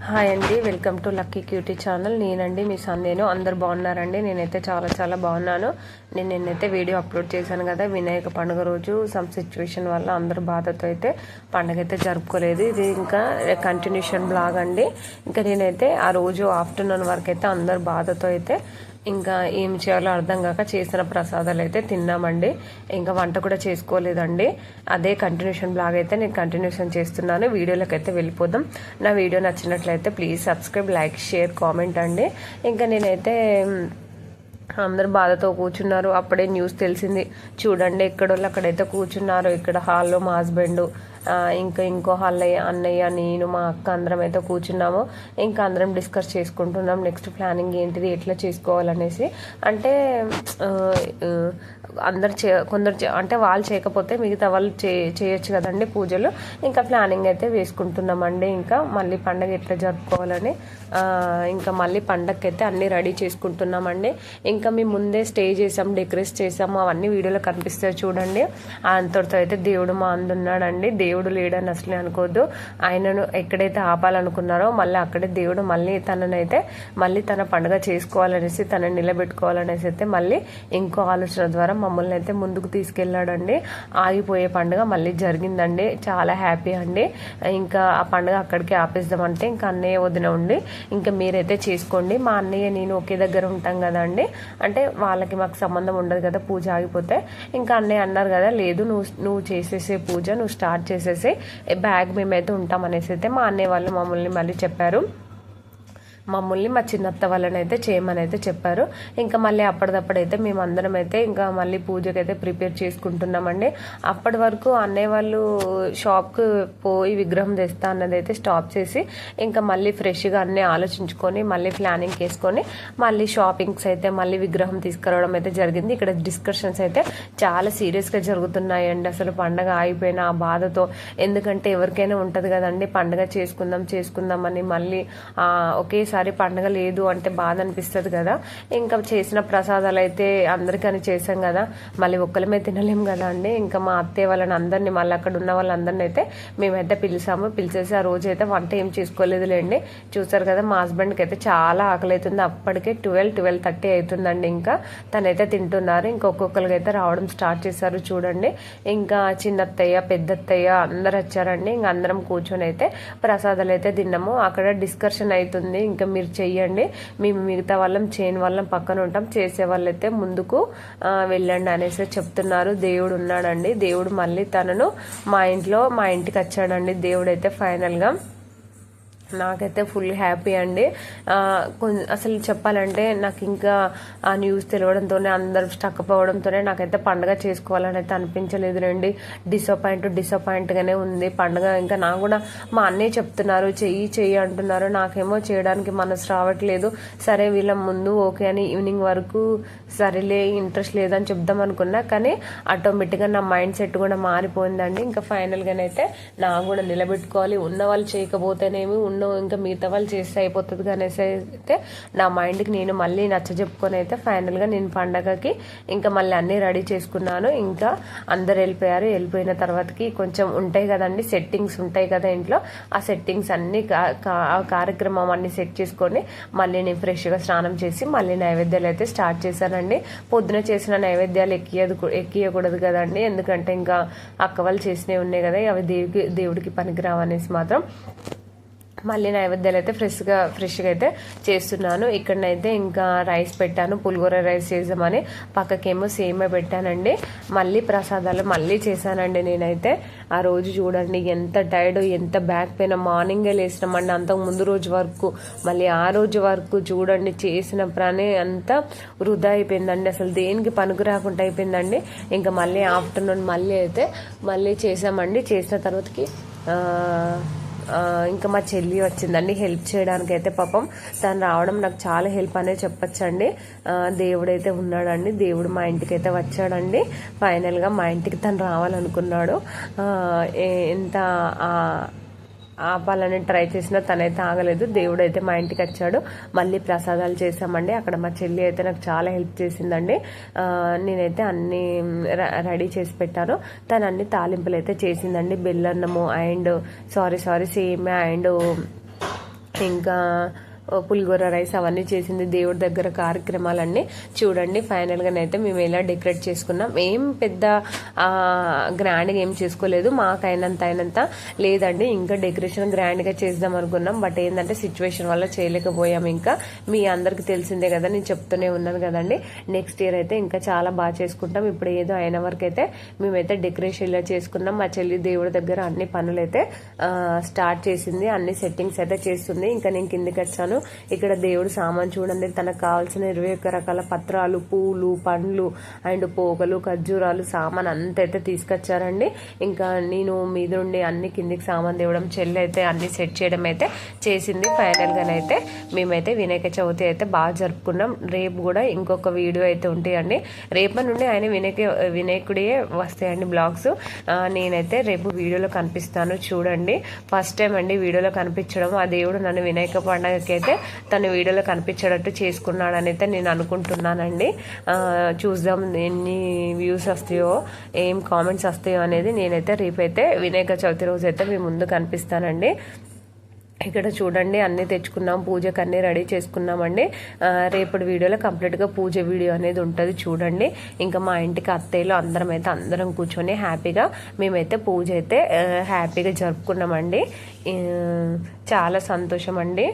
Hi అండి, welcome to lucky cutie channel. నేనండి మీ సందేను. అందరు బాగున్నారండి? నేనైతే చాలా బాగున్నాను. నిన్నైతే వీడియో అప్లోడ్ చేశాను కదా, వినాయక పండుగ రోజు సమ్ సిచ్యువేషన్ వల్ల అందరు బాధతో అయితే పండుగ అయితే జరుపుకోలేదు. ఇది ఇంకా కంటిన్యూషన్ బ్లాగ్ అండి. ఇంకా నేనైతే ఆ రోజు ఆఫ్టర్నూన్ వరకు అయితే అందరు బాధతో అయితే ఇంకా ఏం చేయాలో అర్థం కాక చేసిన ప్రసాదాలు అయితే తిన్నామండి. ఇంకా వంట కూడా చేసుకోలేదండి. అదే కంటిన్యూషన్ బ్లాగ్ అయితే నేను కంటిన్యూషన్ చేస్తున్నాను. వీడియోలోకి అయితే వెళ్ళిపోదాం. నా వీడియో నచ్చినట్లయితే please subscribe, like, share, comment అండి. ఇంకా నేనైతే అందరు బాధతో కూర్చున్నారు. అప్పుడే న్యూస్ తెలిసింది చూడండి, ఎక్కడోళ్ళు అక్కడైతే కూర్చున్నారు. ఇక్కడ హాల్లో మా హస్బెండ్, ఇంకా ఇంకో హాల్లో అన్నయ్య, నేను, మా అక్క అందరం అయితే కూర్చున్నాము. ఇంకా అందరం డిస్కస్ చేసుకుంటున్నాం నెక్స్ట్ ప్లానింగ్ ఏంటిది, ఎట్లా చేసుకోవాలనేసి. అంటే అందరు కొందరు అంటే వాళ్ళు చేయకపోతే మిగతా వాళ్ళు చేయొచ్చు కదండి పూజలు. ఇంకా ప్లానింగ్ అయితే వేసుకుంటున్నామండి. ఇంకా మళ్ళీ పండగ ఎట్లా జరుపుకోవాలని ఇంకా మళ్ళీ పండగకి అయితే అన్నీ రెడీ చేసుకుంటున్నామండి. ఇంకా మేము ముందే స్టే చేసాం, డెకరేట్ చేసాము, అవన్నీ వీడియోలో కనిపిస్తాయి చూడండి. అంతటితో అయితే దేవుడు మా అందున్నాడండి. దేవుడు లేడని అసలే అనుకోవద్దు. ఆయనను ఎక్కడైతే ఆపాలనుకున్నారో మళ్ళీ అక్కడే దేవుడు మళ్ళీ తననైతే మళ్ళీ తన పండుగ చేసుకోవాలనేసి, తనని నిలబెట్టుకోవాలనేసి అయితే మళ్ళీ ఇంకో ఆలోచన ద్వారా మమ్మల్ని అయితే ముందుకు తీసుకెళ్ళాడండి. ఆగిపోయే పండుగ మళ్ళీ జరిగిందండి. చాలా హ్యాపీ అండి. ఇంకా ఆ పండుగ అక్కడికి ఆపేద్దామంటే ఇంకా అన్నయ్య వదిన ఉండి ఇంకా మీరైతే చేసుకోండి, మా అన్నయ్య నేను ఒకే దగ్గర ఉంటాం కదా అండి. అంటే వాళ్ళకి మాకు సంబంధం ఉండదు కదా పూజ ఆగిపోతే. ఇంకా అన్నయ్య అన్నారు కదా, లేదు నువ్వు చేసేసే పూజ, నువ్వు స్టార్ట్ చేసేసే, బ్యాగ్ మేమైతే ఉంటాం అనేసి అయితే మా అన్నయ్య వాళ్ళు మమ్మల్ని మళ్ళీ చెప్పారు. మమ్మల్ని మా చిన్నత్త వాళ్ళని అయితే చేయమని అయితే చెప్పారు. ఇంకా మళ్ళీ అప్పటిదప్పుడైతే మేము అందరం అయితే ఇంకా మళ్ళీ పూజకి అయితే ప్రిపేర్ చేసుకుంటున్నామండి. అప్పటి వరకు అన్నయ్య వాళ్ళు షాప్కి పోయి విగ్రహం తెస్తా అన్నది అయితే స్టాప్ చేసి ఇంకా మళ్ళీ ఫ్రెష్గా అన్నీ ఆలోచించుకొని మళ్ళీ ప్లానింగ్ చేసుకొని మళ్ళీ షాపింగ్స్ అయితే మళ్ళీ విగ్రహం తీసుకురావడం అయితే జరిగింది. ఇక్కడ డిస్కషన్స్ అయితే చాలా సీరియస్గా జరుగుతున్నాయండి. అసలు పండగ ఆగిపోయిన ఆ బాధతో, ఎందుకంటే ఎవరికైనా ఉంటుంది కదండి పండగ చేసుకుందాం అని, మళ్ళీ ఒకేసారి పండుగ లేదు అంటే బాధ అనిపిస్తుంది కదా. ఇంకా చేసిన ప్రసాదాలు అయితే అందరికని చేసాం కదా, మళ్ళీ ఒక్కలమే తినలేం కదా అండి. ఇంకా మా అత్తయ్య వాళ్ళని అందరినీ, మళ్ళీ అక్కడ ఉన్న వాళ్ళందరినీ అయితే మేమైతే పిలిచేసి ఆ రోజు అయితే వంట ఏం చేసుకోలేదులేండి. చూసారు కదా, మా హస్బెండ్కి అయితే చాలా ఆకలి అవుతుంది. అప్పటికే 12:30 అవుతుందండి. ఇంకా తనైతే తింటున్నారు. ఇంకా ఒక్కొక్కరికి అయితే రావడం స్టార్ట్ చేశారు చూడండి. ఇంకా చిన్నత్తయ్య, పెద్దత్తయ్య అందరు వచ్చారండి. ఇంకా అందరం కూర్చొని అయితే ప్రసాదాలు అయితే తిన్నాము. అక్కడ డిస్కషన్ అవుతుంది, ఇంకా మీరు చెయ్యండి, మేము మిగతా వాళ్ళం చేయని వాళ్ళం పక్కన ఉంటాం, చేసే వాళ్ళైతే ముందుకు వెళ్ళండి అనేసి చెప్తున్నారు. దేవుడు ఉన్నాడండి. దేవుడు మళ్ళీ తనను మా ఇంటికి వచ్చాడండి. దేవుడు అయితే ఫైనల్గా నాకైతే ఫుల్ హ్యాపీ అండి. అసలు చెప్పాలంటే నాకు ఇంకా ఆ న్యూస్ తెలియడంతోనే, అందరం స్టక్ అవ్వడంతోనే నాకైతే పండుగ చేసుకోవాలని అయితే అనిపించలేదు రండి. డిసప్పాయింట్గానే ఉంది పండుగ. ఇంకా నాకు కూడా మా అన్నయ్య చెప్తున్నారు చెయ్యి అంటున్నారు, నాకేమో చేయడానికి మనసు రావట్లేదు. సరే వీళ్ళ ముందు ఓకే అని ఈవినింగ్ వరకు సరేలే ఇంట్రెస్ట్ లేదని చెప్దాం అనుకున్నా, కానీ ఆటోమేటిక్గా నా మైండ్ సెట్ కూడా మారిపోయిందండి. ఇంకా ఫైనల్గానైతే నాకు కూడా నిలబెట్టుకోవాలి, ఉన్న వాళ్ళు చేయకపోతేనేమి ఇంకా మిగతా వాళ్ళు చేస్తే అయిపోతుంది అనేసి అయితే నా మైండ్కి నేను మళ్ళీ చెప్పుకొని అయితే ఫైనల్గా నేను పండగకి ఇంకా మళ్ళీ అన్నీ రెడీ చేసుకున్నాను. ఇంకా అందరు వెళ్ళిపోయిన తర్వాతకి కొంచెం ఉంటాయి కదండి, సెట్టింగ్స్ ఉంటాయి కదా ఇంట్లో, ఆ సెట్టింగ్స్ అన్ని కార్యక్రమం అన్ని సెట్ చేసుకొని మళ్ళీ నేను ఫ్రెష్గా స్నానం చేసి మళ్ళీ నైవేద్యాలు అయితే స్టార్ట్ చేశానండి. పొద్దున చేసిన నైవేద్యాలు ఎక్కియకూడదు కదండి, ఎందుకంటే ఇంకా అక్క వాళ్ళు చేసినవి ఉన్నాయి కదా, అవి దేవుడికి పనికిరావనేసి మాత్రం మళ్ళీ నైవేద్యాలు అయితే ఫ్రెష్గా అయితే చేస్తున్నాను. ఇక్కడనైతే ఇంకా రైస్ పెట్టాను, పులిగూర రైస్ చేద్దామని. పక్కకేమో సేమే పెట్టానండి. మళ్ళీ ప్రసాదాలు మళ్ళీ చేశానండి. నేనైతే ఆ రోజు చూడండి ఎంత టైర్డ్, ఎంత బ్యాక్ పెయిన్. మార్నింగే లేసినామండి అంతకు ముందు రోజు వరకు, మళ్ళీ ఆ రోజు వరకు చూడండి చేసిన ప్రాణి అంతా వృధా అయిపోయిందండి. అసలు దేనికి పనికి రాకుండా అయిపోయిందండి. ఇంకా మళ్ళీ ఆఫ్టర్నూన్ మళ్ళీ చేసామండి. చేసిన తర్వాతకి ఇంకా మా చెల్లి వచ్చిందండి హెల్ప్ చేయడానికి. అయితే పాపం తను రావడం నాకు చాలా హెల్ప్ అనే చెప్పచ్చండి. దేవుడైతే ఉన్నాడండి. దేవుడు మా ఇంటికి అయితే వచ్చాడండి. ఫైనల్గా మా ఇంటికి తను రావాలనుకున్నాడు. ఎంత ఆపాలని ట్రై చేసినా తనైతే ఆగలేదు. దేవుడు అయితే మా ఇంటికి వచ్చాడు. మళ్ళీ ప్రసాదాలు చేసామండి. అక్కడ మా చెల్లి అయితే నాకు చాలా హెల్ప్ చేసిందండి. నేనైతే అన్ని రెడీ చేసి పెట్టాను. తను అన్ని తాలింపులు అయితే చేసిందండి. బెల్లన్నము అండ్ సేమియా అండ్ ఇంకా పులిగోర రైస్ అవన్నీ చేసింది, దేవుడి దగ్గర కార్యక్రమాలన్నీ చూడండి. ఫైనల్గానైతే మేము ఎలా డెకరేట్ చేసుకున్నాం. ఏం పెద్ద గ్రాండ్గా ఏం చేసుకోలేదు, అయినంత లేదండి. ఇంకా డెకరేషన్ గ్రాండ్గా చేద్దాం అనుకున్నాం, బట్ ఏంటంటే సిచ్యువేషన్ వల్ల చేయలేకపోయాం. ఇంకా మీ అందరికి తెలిసిందే కదా, నేను చెప్తూనే ఉన్నాను కదండి. నెక్స్ట్ ఇయర్ అయితే ఇంకా చాలా బాగా చేసుకుంటాం. ఇప్పుడు ఏదో అయిన వరకు అయితే మేమైతే డెకరేషన్ ఇలా చేసుకున్నాం. మా చెల్లి దేవుడి దగ్గర అన్ని పనులైతే స్టార్ట్ చేసింది, అన్ని సెట్టింగ్స్ అయితే చేస్తుంది. ఇంకా నేను కిందికి వచ్చాను. ఇక్కడ దేవుడు సామాన్ చూడండి, తనకు కావాల్సిన 21 రకాల పత్రాలు, పూలు, పండ్లు అండ్ పోగలు, ఖర్జూరాలు సామాన్ అంత అయితే తీసుకొచ్చారండి. ఇంకా నేను మీద నుండి అన్ని కిందికి సామాన్ తేవడం, చెల్లి అయితే అన్ని సెట్ చేయడం అయితే చేసింది. ఫైనల్గానైతే మేమైతే వినాయక చవితి అయితే బాగా జరుపుకున్నాం. రేపు కూడా ఇంకొక వీడియో అయితే ఉంటాయండి. రేపటి నుండి ఆయన వినాయకుడే వస్తాయండి బ్లాగ్స్. నేనైతే రేపు వీడియోలో కనిపిస్తాను చూడండి. ఫస్ట్ టైం అండి వీడియోలో కనిపించడం. ఆ దేవుడు నన్ను వినాయక పండుగకి అయితే తను వీడియోలో కనిపించేటట్టు చేసుకున్నాడని అయితే నేను అనుకుంటున్నానండి. చూద్దాం ఎన్ని వ్యూస్ వస్తాయో, ఏం కామెంట్స్ వస్తాయో అనేది. నేనైతే రేపైతే వినాయక చవితి రోజు అయితే మీ ముందు కనిపిస్తానండి. ఇక్కడ చూడండి అన్నీ తెచ్చుకున్నాం, పూజకు అన్నీ రెడీ చేసుకున్నామండి. రేపటి వీడియోలో కంప్లీట్గా పూజ వీడియో అనేది ఉంటుంది చూడండి. ఇంకా మా ఇంటికి అత్తయ్యలు అందరం కూర్చొని హ్యాపీగా మేమైతే పూజ అయితే హ్యాపీగా జరుపుకున్నామండి. చాలా సంతోషం అనిపించింది.